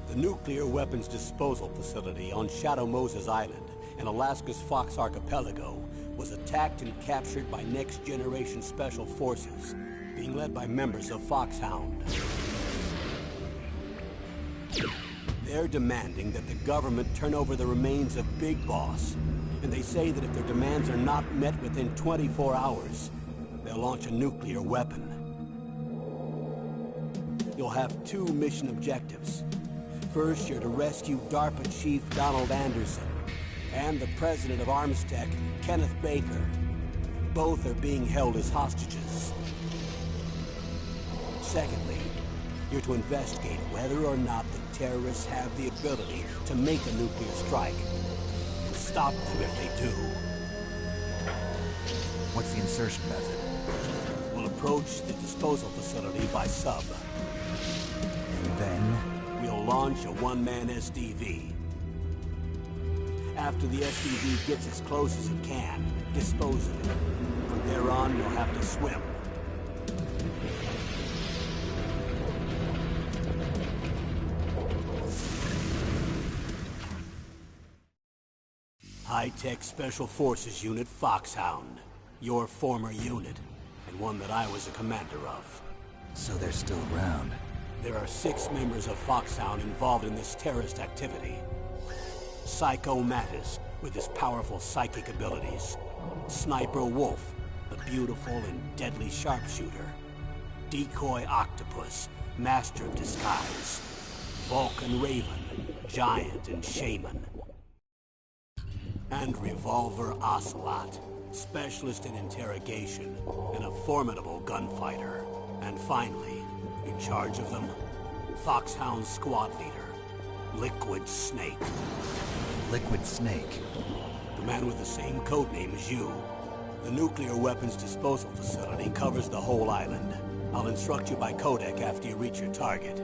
The nuclear weapons disposal facility on Shadow Moses Island in Alaska's Fox Archipelago was attacked and captured by Next Generation Special Forces, being led by members of Foxhound. They're demanding that the government turn over the remains of Big Boss, and they say that if their demands are not met within 24 hours, they'll launch a nuclear weapon. You'll have two mission objectives. First, you're to rescue DARPA Chief Donald Anderson and the president of Armstech, Kenneth Baker. Both are being held as hostages. Secondly, you're to investigate whether or not the terrorists have the ability to make a nuclear strike, and stop them if they do. What's the insertion method? We'll approach the disposal facility by sub. And then? We'll launch a one-man SDV. After the SDV gets as close as it can, dispose of it. From there on, you'll have to swim. High-Tech Special Forces Unit Foxhound. Your former unit, and one that I was a commander of. So they're still around. There are 6 members of Foxhound involved in this terrorist activity. Psycho Mattis, with his powerful psychic abilities. Sniper Wolf, the beautiful and deadly sharpshooter. Decoy Octopus, master of disguise. Vulcan Raven, giant and shaman. And Revolver Ocelot, specialist in interrogation and a formidable gunfighter. And finally, in charge of them, Foxhound squad leader, Liquid Snake. Liquid Snake? The man with the same codename as you. The nuclear weapons disposal facility covers the whole island. I'll instruct you by codec after you reach your target.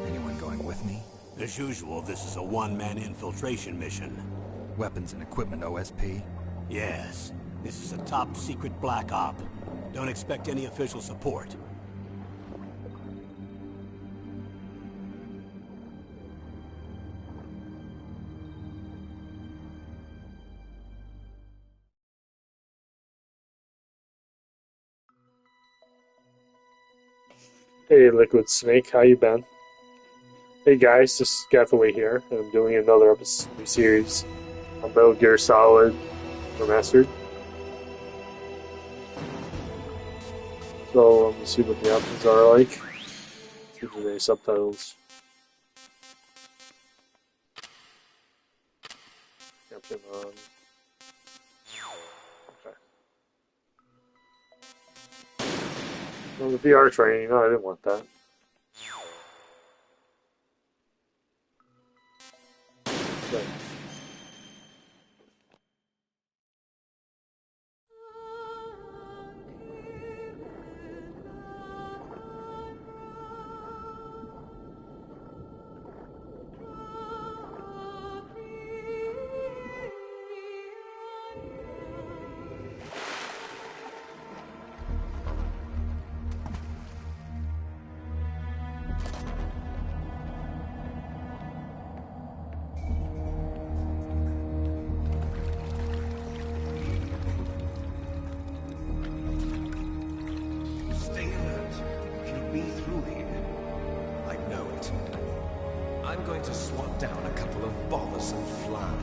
Anyone going with me? As usual, this is a one-man infiltration mission. Weapons and equipment OSP? Yes. This is a top-secret black op. Don't expect any official support. Hey, Liquid Snake, how you been? Hey guys, this is Gethaway here, and I'm doing another episode of the series on Metal Gear Solid Remastered. So, let's see what the options are like. See if there's any subtitles. Captain on. Well, the VR training, no, I didn't want that. Okay. I'm going to swat down a couple of bothersome flies.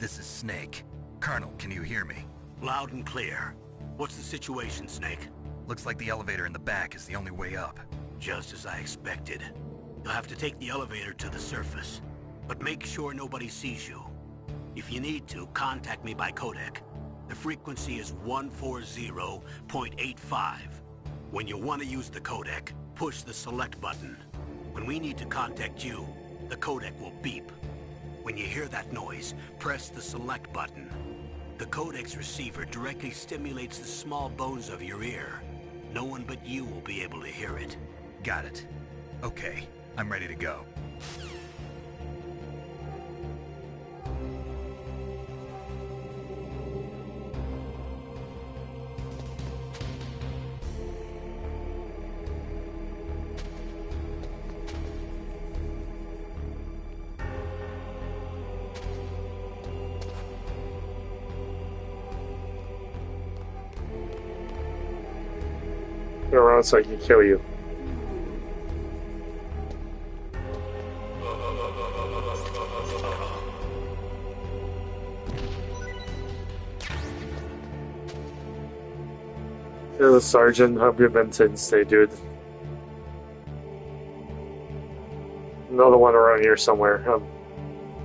This is Snake. Colonel, can you hear me? Loud and clear. What's the situation, Snake? Looks like the elevator in the back is the only way up. Just as I expected. You'll have to take the elevator to the surface. But make sure nobody sees you. If you need to, contact me by codec. The frequency is 140.85. When you want to use the codec, push the select button. When we need to contact you, the codec will beep. When you hear that noise, press the select button. The codec's receiver directly stimulates the small bones of your ear. No one but you will be able to hear it. Got it. Okay, I'm ready to go. Go around so I can kill you. You're the sergeant. Have you been since they, dude? Another one around here somewhere. I'm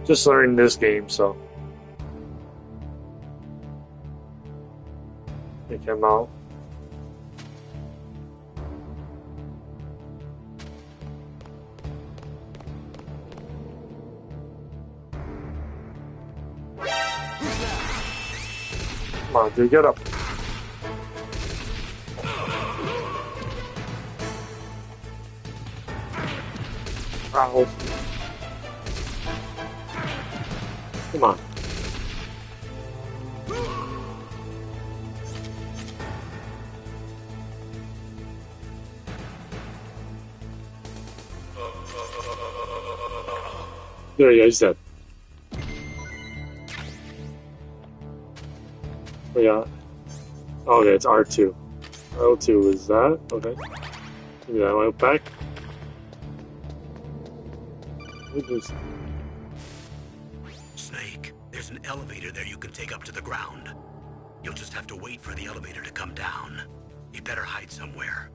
just learning this game, so. Take him out. Come on, dude, get up. Ow. Come on. There you go, he's dead. Oh, yeah. Okay, it's R2. L2 is that? Okay. Give me that one back. Snake, there's an elevator there you can take up to the ground. You'll just have to wait for the elevator to come down. You better hide somewhere.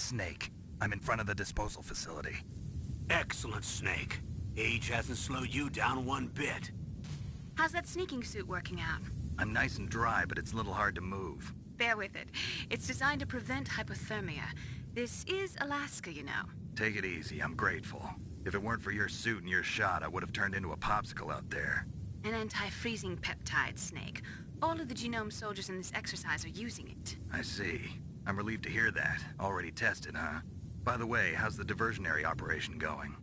Snake. I'm in front of the disposal facility. Excellent, Snake. Age hasn't slowed you down one bit. How's that sneaking suit working out? I'm nice and dry, but it's a little hard to move. Bear with it. It's designed to prevent hypothermia. This is Alaska, you know. Take it easy, I'm grateful. If it weren't for your suit and your shot, I would have turned into a popsicle out there. An anti-freezing peptide, Snake. All of the genome soldiers in this exercise are using it. I see. I'm relieved to hear that. Already tested, huh? By the way, how's the diversionary operation going?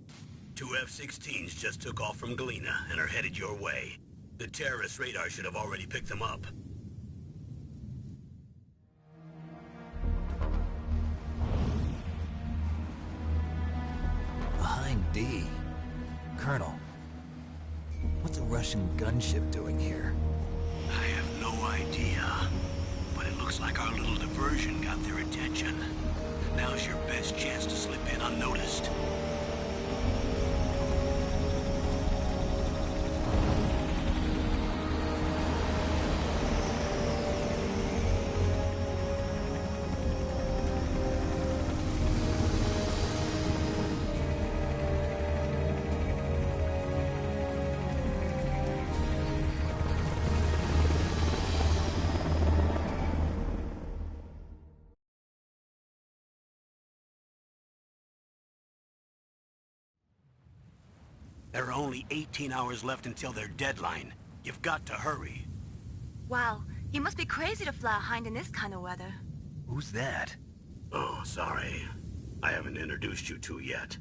2 F-16s just took off from Galena and are headed your way. The terrorist radar should have already picked them up. Behind D. Colonel, what's a Russian gunship doing here? I have no idea, but it looks like our little diversion got their attention. Now's your best chance to slip in unnoticed. There are only 18 hours left until their deadline. You've got to hurry. Wow, you must be crazy to fly a hind in this kind of weather. Who's that? Oh, sorry. I haven't introduced you to yet.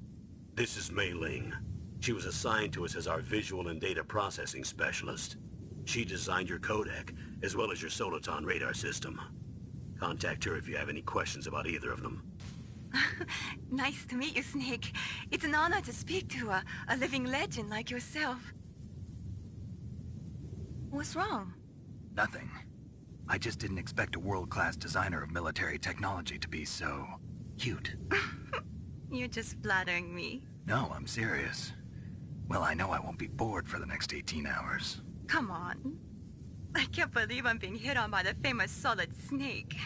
This is Mei Ling. She was assigned to us as our visual and data processing specialist. She designed your codec, as well as your Soliton radar system. Contact her if you have any questions about either of them. Nice to meet you, Snake. It's an honor to speak to a living legend like yourself. What's wrong? Nothing. I just didn't expect a world-class designer of military technology to be so... cute. You're just flattering me. No, I'm serious. Well, I know I won't be bored for the next 18 hours. Come on. I can't believe I'm being hit on by the famous Solid Snake.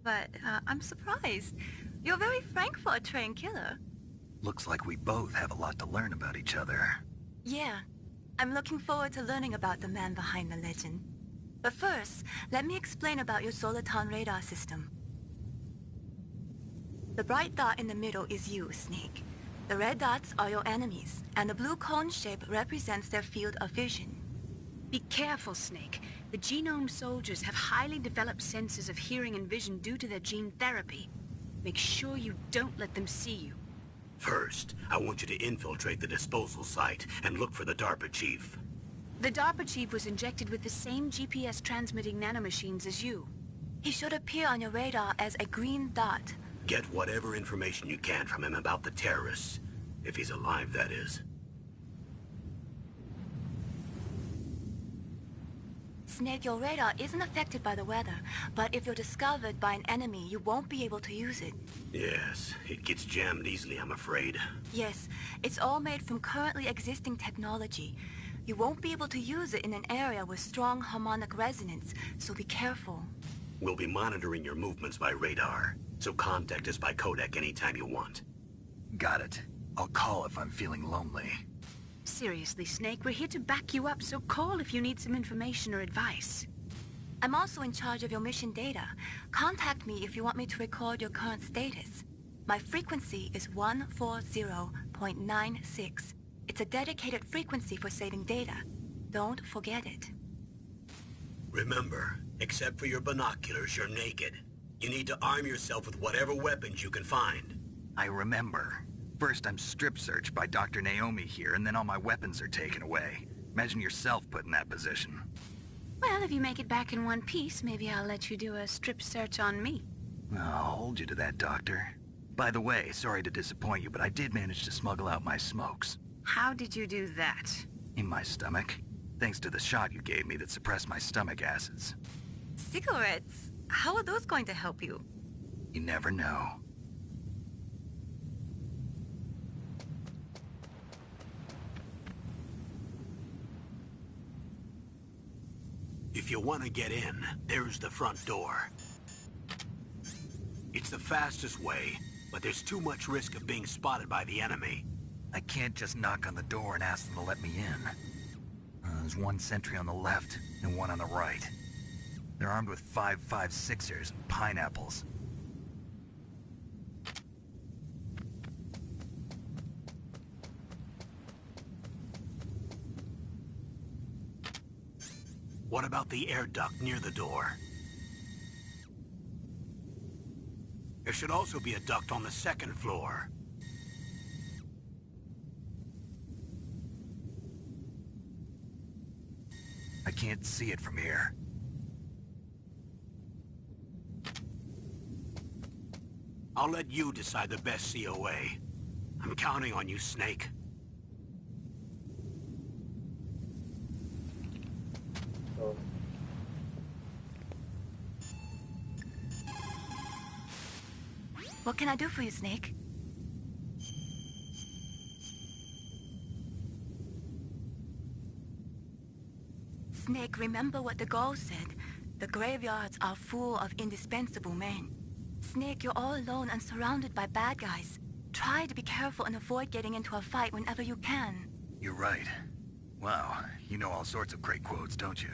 But I'm surprised. You're very frank for a trained killer. Looks like we both have a lot to learn about each other. Yeah. I'm looking forward to learning about the man behind the legend. But first, let me explain about your Soliton radar system. The bright dot in the middle is you, Snake. The red dots are your enemies, and the blue cone shape represents their field of vision. Be careful, Snake. The genome soldiers have highly developed senses of hearing and vision due to their gene therapy. Make sure you don't let them see you. First, I want you to infiltrate the disposal site and look for the DARPA chief. The DARPA chief was injected with the same GPS transmitting nanomachines as you. He should appear on your radar as a green dot. Get whatever information you can from him about the terrorists. If he's alive, that is. Snake, your radar isn't affected by the weather, but if you're discovered by an enemy, you won't be able to use it. Yes, it gets jammed easily, I'm afraid. Yes, it's all made from currently existing technology. You won't be able to use it in an area with strong harmonic resonance, so be careful. We'll be monitoring your movements by radar, so contact us by codec anytime you want. Got it. I'll call if I'm feeling lonely. Seriously, Snake, we're here to back you up, so call if you need some information or advice. I'm also in charge of your mission data. Contact me if you want me to record your current status. My frequency is 140.96. It's a dedicated frequency for saving data. Don't forget it. Remember, except for your binoculars, you're naked. You need to arm yourself with whatever weapons you can find. I remember. First I'm strip searched by Dr. Naomi here, and then all my weapons are taken away. Imagine yourself put in that position. Well, if you make it back in one piece, maybe I'll let you do a strip search on me. I'll hold you to that, Doctor. By the way, sorry to disappoint you, but I did manage to smuggle out my smokes. How did you do that? In my stomach. Thanks to the shot you gave me that suppressed my stomach acids. Cigarettes? How are those going to help you? You never know. If you want to get in, there's the front door. It's the fastest way, but there's too much risk of being spotted by the enemy. I can't just knock on the door and ask them to let me in. There's one sentry on the left and one on the right. They're armed with 5.56ers and pineapples. What about the air duct near the door? There should also be a duct on the second floor. I can't see it from here. I'll let you decide the best COA. I'm counting on you, Snake. Oh. What can I do for you, Snake? Snake, remember what the Gaul said. The graveyards are full of indispensable men. Snake, you're all alone and surrounded by bad guys. Try to be careful and avoid getting into a fight whenever you can. You're right. Wow, you know all sorts of great quotes, don't you?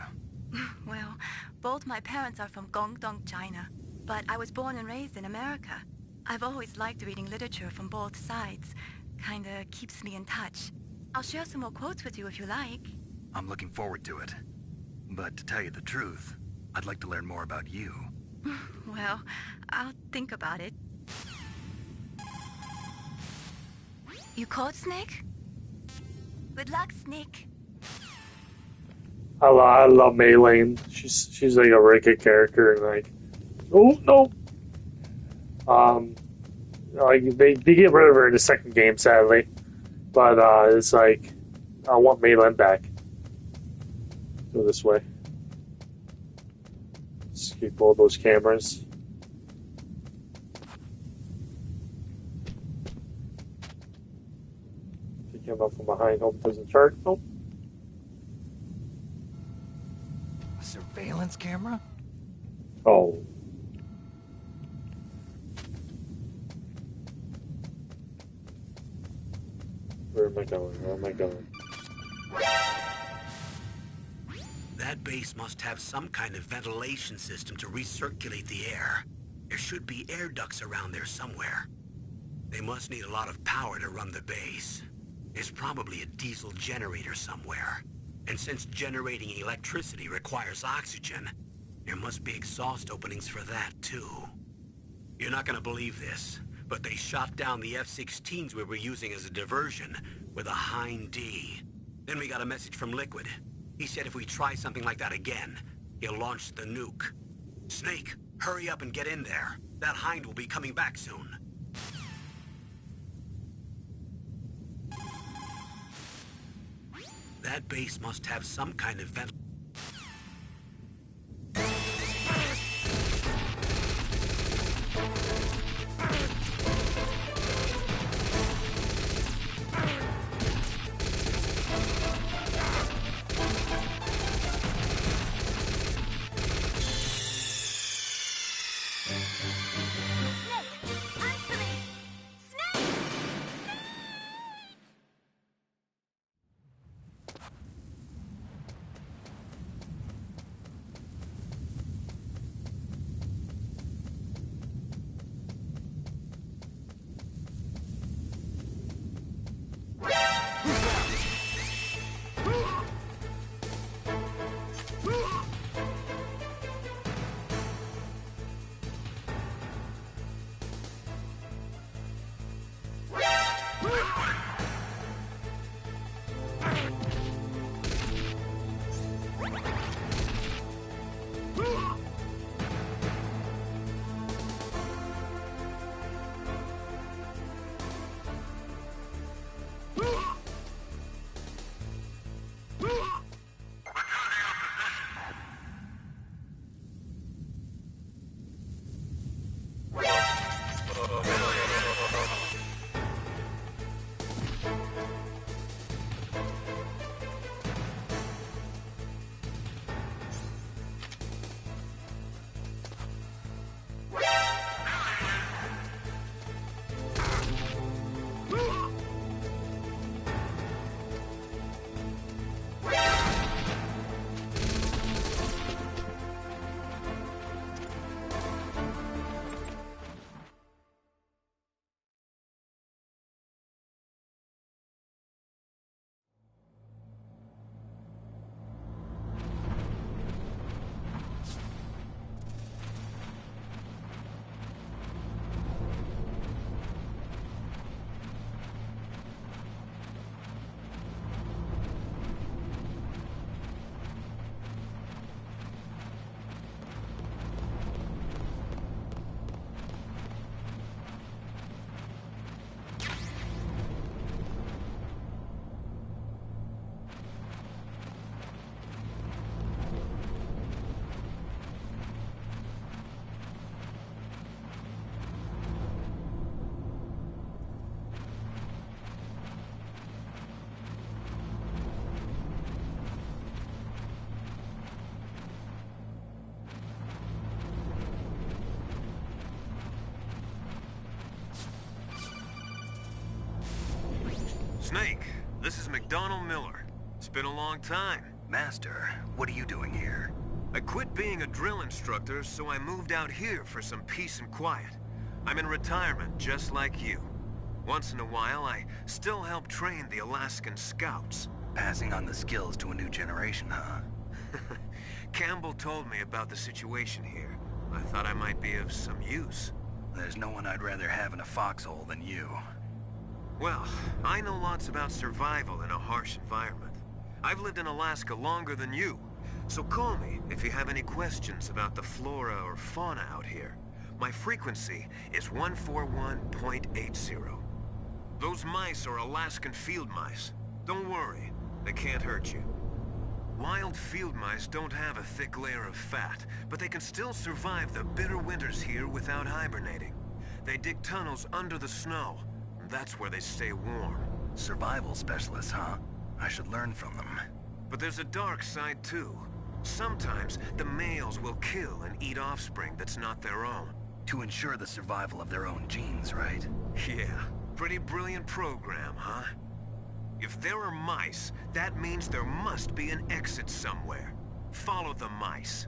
Well, both my parents are from Guangdong, China. But I was born and raised in America. I've always liked reading literature from both sides. Kinda keeps me in touch. I'll share some more quotes with you if you like. I'm looking forward to it. But to tell you the truth, I'd like to learn more about you. Well, I'll think about it. You caught Snake? Good luck, Snake. I love Mei Lin. She's like a really good character, and like, oh no. Like they get rid of her in the second game, sadly. But it's like I want Mei Lin back. Go this way. Escape all those cameras. He came up from behind. Hope it doesn't charge. Nope. A surveillance camera? Oh. Where am I going? Where am I going? That base must have some kind of ventilation system to recirculate the air. There should be air ducts around there somewhere. They must need a lot of power to run the base. There's probably a diesel generator somewhere. And since generating electricity requires oxygen, there must be exhaust openings for that too. You're not gonna believe this, but they shot down the F-16s we were using as a diversion with a Hind D. Then we got a message from Liquid. He said if we try something like that again, he'll launch the nuke. Snake, hurry up and get in there. That Hind will be coming back soon. That base must have some kind of vent. Snake, this is McDonald Miller. It's been a long time. Master, what are you doing here? I quit being a drill instructor, so I moved out here for some peace and quiet. I'm in retirement, just like you. Once in a while, I still help train the Alaskan Scouts. Passing on the skills to a new generation, huh? Campbell told me about the situation here. I thought I might be of some use. There's no one I'd rather have in a foxhole than you. Well, I know lots about survival in a harsh environment. I've lived in Alaska longer than you, so call me if you have any questions about the flora or fauna out here. My frequency is 141.80. Those mice are Alaskan field mice. Don't worry, they can't hurt you. Wild field mice don't have a thick layer of fat, but they can still survive the bitter winters here without hibernating. They dig tunnels under the snow. That's where they stay warm. Survival specialists, huh? I should learn from them. But there's a dark side too. Sometimes the males will kill and eat offspring that's not their own. To ensure the survival of their own genes, right? Yeah, pretty brilliant program, huh? If there are mice, that means there must be an exit somewhere. Follow the mice.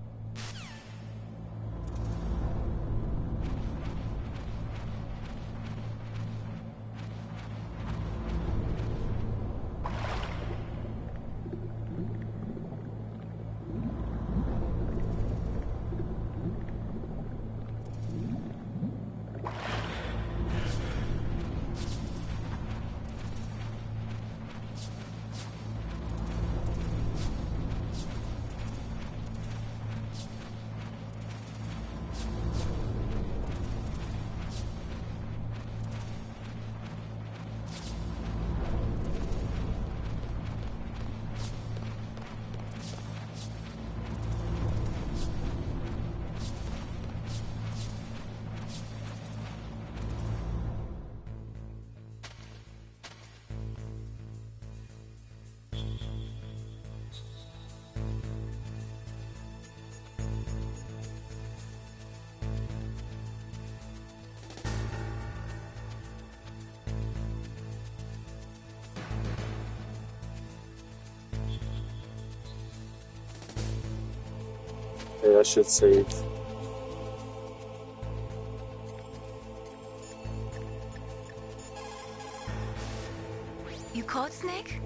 Okay, I should save. You caught Snake?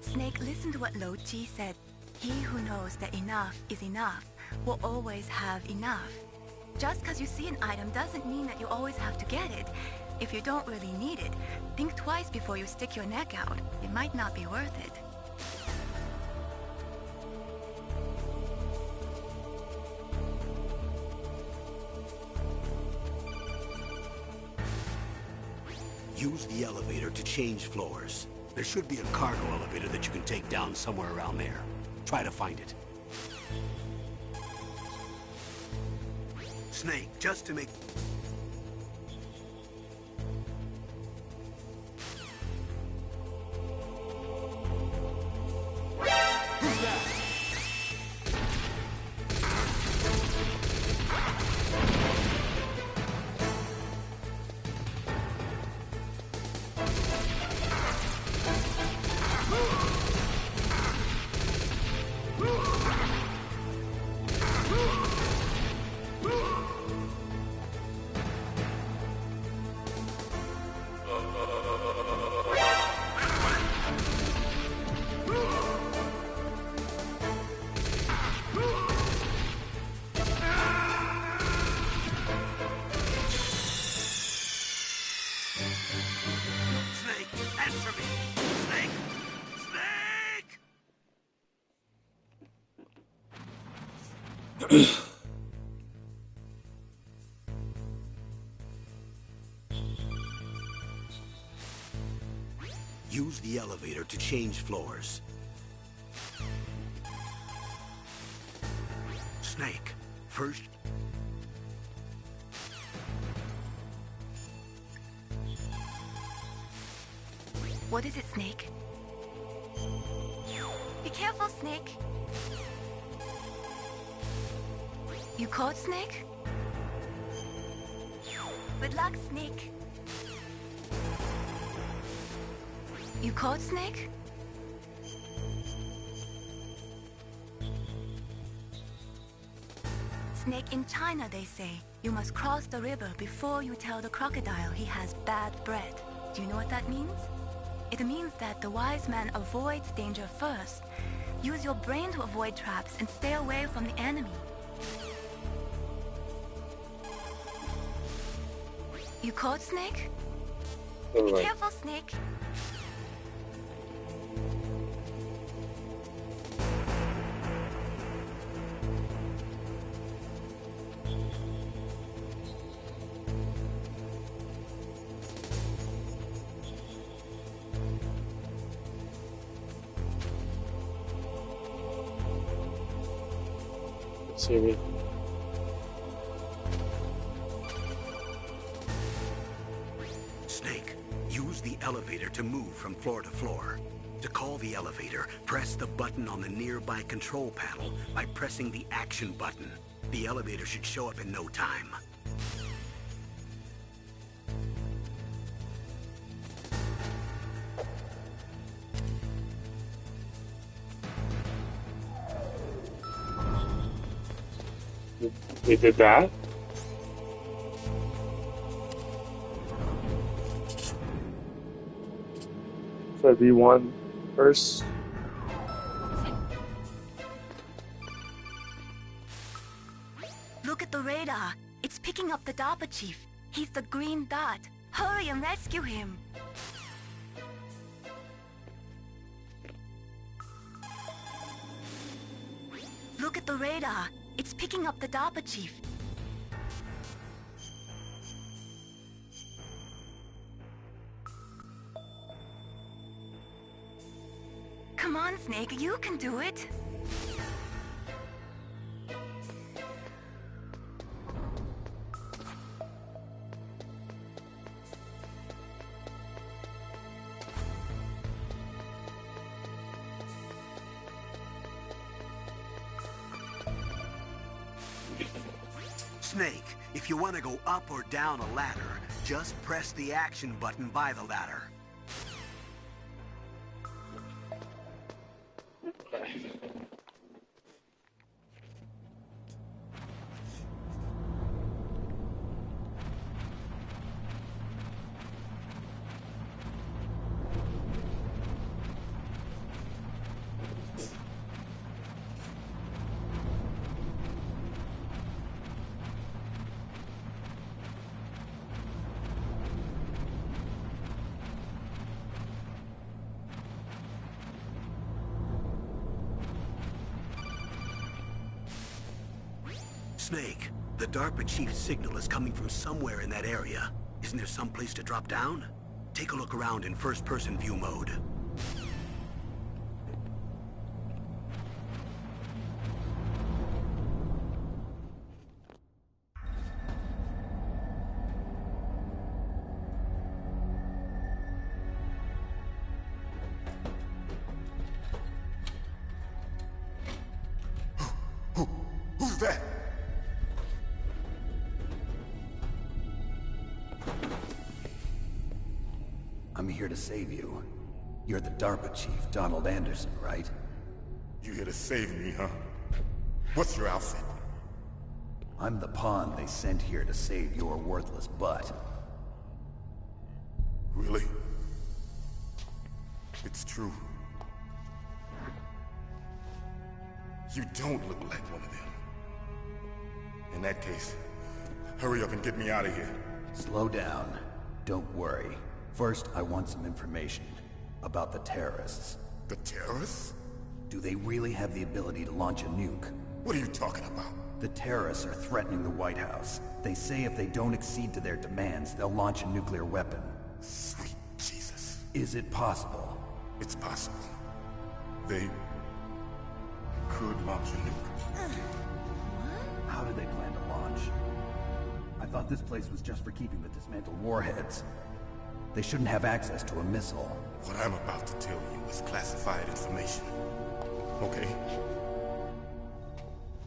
Snake, listen to what Lo Ji said. He who knows that enough is enough will always have enough. Just because you see an item doesn't mean that you always have to get it. If you don't really need it, think twice before you stick your neck out. It might not be worth it. Use the elevator to change floors. There should be a cargo elevator that you can take down somewhere around there. Try to find it. Snake, just to make... Use the elevator to change floors. Snake, first... What is it, Snake? Be careful, Snake. You caught Snake? Good luck, Snake. You caught Snake? Snake, in China they say, you must cross the river before you tell the crocodile he has bad breath. Do you know what that means? It means that the wise man avoids danger first. Use your brain to avoid traps and stay away from the enemy. You caught Snake? Be Alright. careful, Snake. See me. Snake, use the elevator to move from floor to floor. To call the elevator, press the button on the nearby control panel by pressing the action button. The elevator should show up in no time. They did that? So V1 first. Look at the radar. It's picking up the DARPA chief. He's the green dot. Hurry and rescue him. Look at the radar. It's picking up the DARPA chief. Come on, Snake, you can do it. Snake, if you want to go up or down a ladder, just press the action button by the ladder. Snake, the DARPA chief's signal is coming from somewhere in that area. Isn't there some place to drop down? Take a look around in first-person view mode. Who's that? I'm here to save you. You're the DARPA chief, Donald Anderson, right? You here to save me, huh? What's your outfit? I'm the pawn they sent here to save your worthless butt. Really? It's true. You don't look like one of them. In that case, hurry up and get me out of here. Slow down. Don't worry. First, I want some information about the terrorists. The terrorists? Do they really have the ability to launch a nuke? What are you talking about? The terrorists are threatening the White House. They say if they don't accede to their demands, they'll launch a nuclear weapon. Sweet Jesus. Is it possible? It's possible. They could launch a nuke. How do they plan to launch? I thought this place was just for keeping the dismantled warheads. They shouldn't have access to a missile. What I'm about to tell you is classified information. Okay?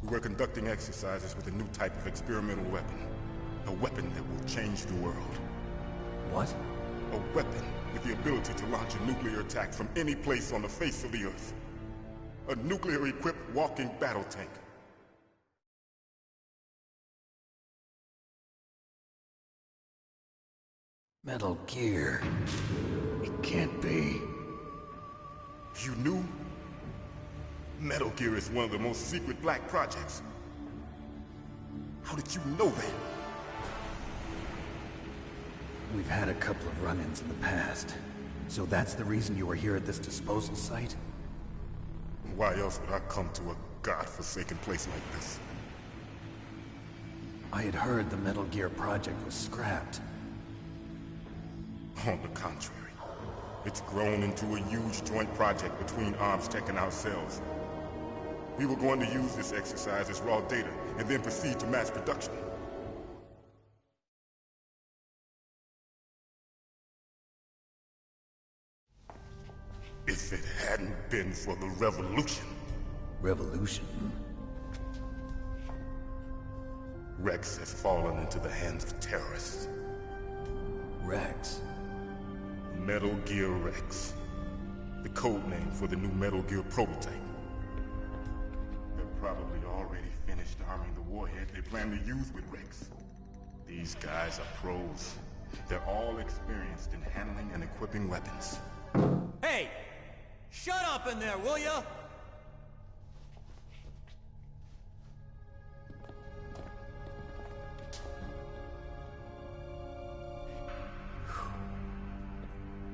We're conducting exercises with a new type of experimental weapon. A weapon that will change the world. What? A weapon with the ability to launch a nuclear attack from any place on the face of the Earth. A nuclear-equipped walking battle tank. Metal Gear. It can't be. You knew? Metal Gear is one of the most secret black projects. How did you know that? We've had a couple of run-ins in the past. So that's the reason you were here at this disposal site? Why else would I come to a god-forsaken place like this? I had heard the Metal Gear project was scrapped. On the contrary, it's grown into a huge joint project between ArmsTech and ourselves. We were going to use this exercise as raw data, and then proceed to mass production. If it hadn't been for the revolution... Revolution? Rex has fallen into the hands of terrorists. Rex? Metal Gear Rex. The code name for the new Metal Gear prototype. They're probably already finished arming the warhead they plan to use with Rex. These guys are pros. They're all experienced in handling and equipping weapons. Hey! Shut up in there, will ya?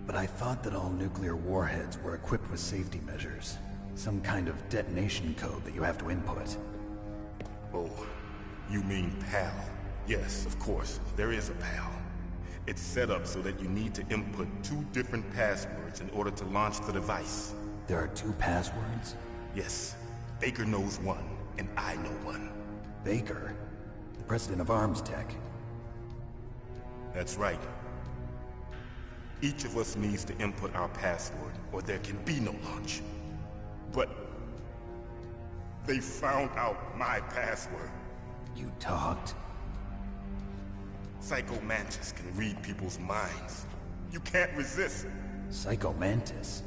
But I thought that all nuclear warheads were equipped with safety measures. Some kind of detonation code that you have to input. Oh, you mean PAL? Yes, of course, there is a PAL. It's set up so that you need to input 2 different passwords in order to launch the device. There are 2 passwords? Yes. Baker knows one, and I know one. Baker? The president of ArmsTech? That's right. Each of us needs to input our password, or there can be no launch. But... they found out my password. You talked? Psycho Mantis can read people's minds. You can't resist. Psycho Mantis?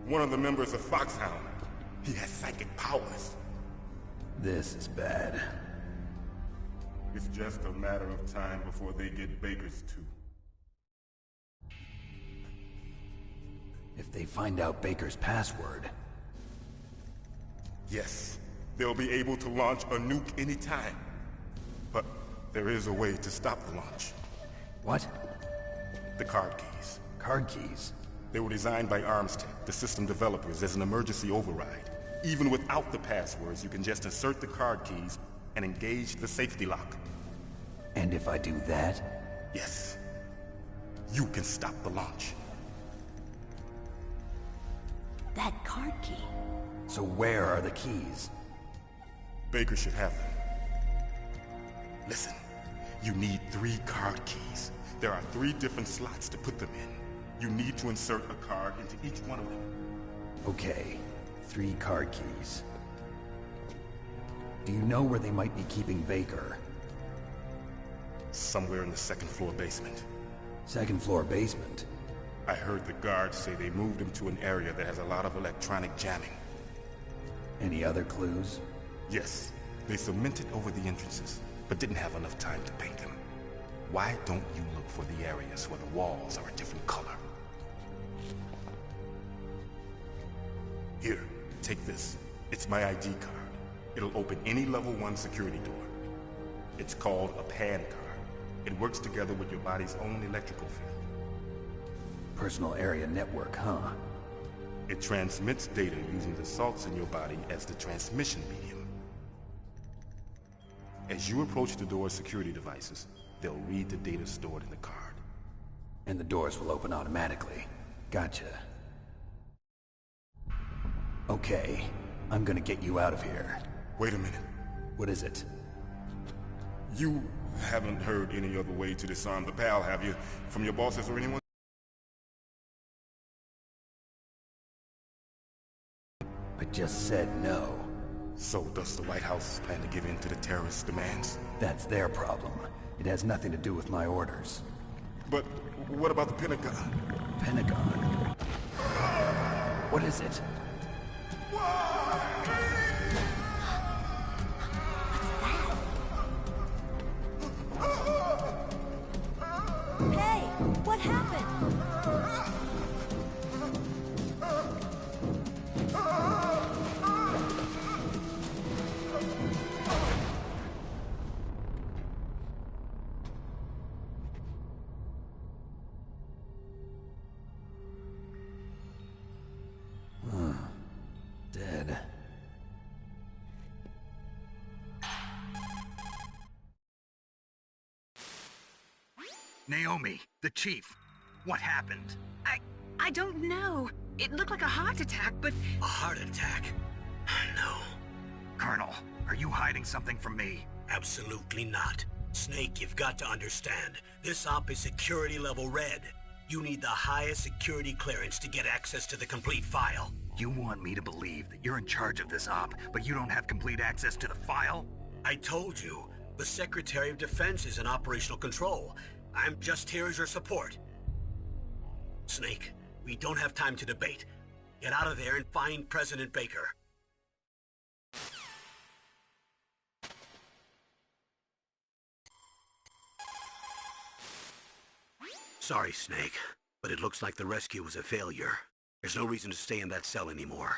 One of the members of Foxhound. He has psychic powers. This is bad. It's just a matter of time before they get Baker's too. If they find out Baker's password... Yes, they'll be able to launch a nuke anytime. But there is a way to stop the launch. What? The card keys. Card keys? They were designed by ArmsTech, the system developers, as an emergency override. Even without the passwords, you can just insert the card keys and engage the safety lock. And if I do that? Yes. You can stop the launch. That card key. So where are the keys? Baker should have them. Listen, you need 3 card keys. There are 3 different slots to put them in. You need to insert a card into each one of them. Okay, 3 card keys. Do you know where they might be keeping Baker? Somewhere in the 2nd floor basement. 2nd floor basement? I heard the guards say they moved him to an area that has a lot of electronic jamming. Any other clues? Yes. They cemented over the entrances, but didn't have enough time to paint them. Why don't you look for the areas where the walls are a different color? Here, take this. It's my ID card. It'll open any level 1 security door. It's called a PAN card. It works together with your body's own electrical field. Personal area network, huh? It transmits data using the salts in your body as the transmission medium. As you approach the door's security devices, they'll read the data stored in the card. And the doors will open automatically. Gotcha. Okay, I'm gonna get you out of here. Wait a minute. What is it? You haven't heard any other way to disarm the PAL, have you? From your bosses or anyone? I just said no. So does the White House plan to give in to the terrorists' demands? That's their problem. It has nothing to do with my orders. But what about the Pentagon? Pentagon? What is it? Hey, what happened? Dead. Naomi, the chief. What happened? I don't know. It looked like a heart attack, but... A heart attack? No. Colonel, are you hiding something from me? Absolutely not. Snake, you've got to understand. This op is security level red. You need the highest security clearance to get access to the complete file. You want me to believe that you're in charge of this op, but you don't have complete access to the file? I told you, the Secretary of Defense is in operational control. I'm just here as your support. Snake, we don't have time to debate. Get out of there and find President Baker. Sorry, Snake, but it looks like the rescue was a failure. There's no reason to stay in that cell anymore.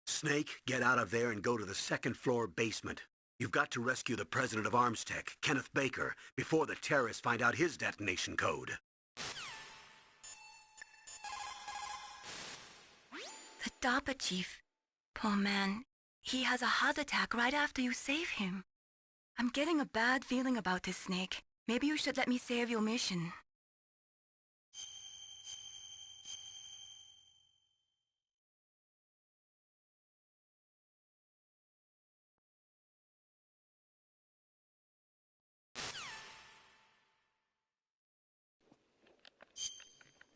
Snake, get out of there and go to the second-floor basement. You've got to rescue the president of Armstech, Kenneth Baker, before the terrorists find out his detonation code. The DARPA chief. Poor man. He has a heart attack right after you save him. I'm getting a bad feeling about this, Snake. Maybe you should let me save your mission.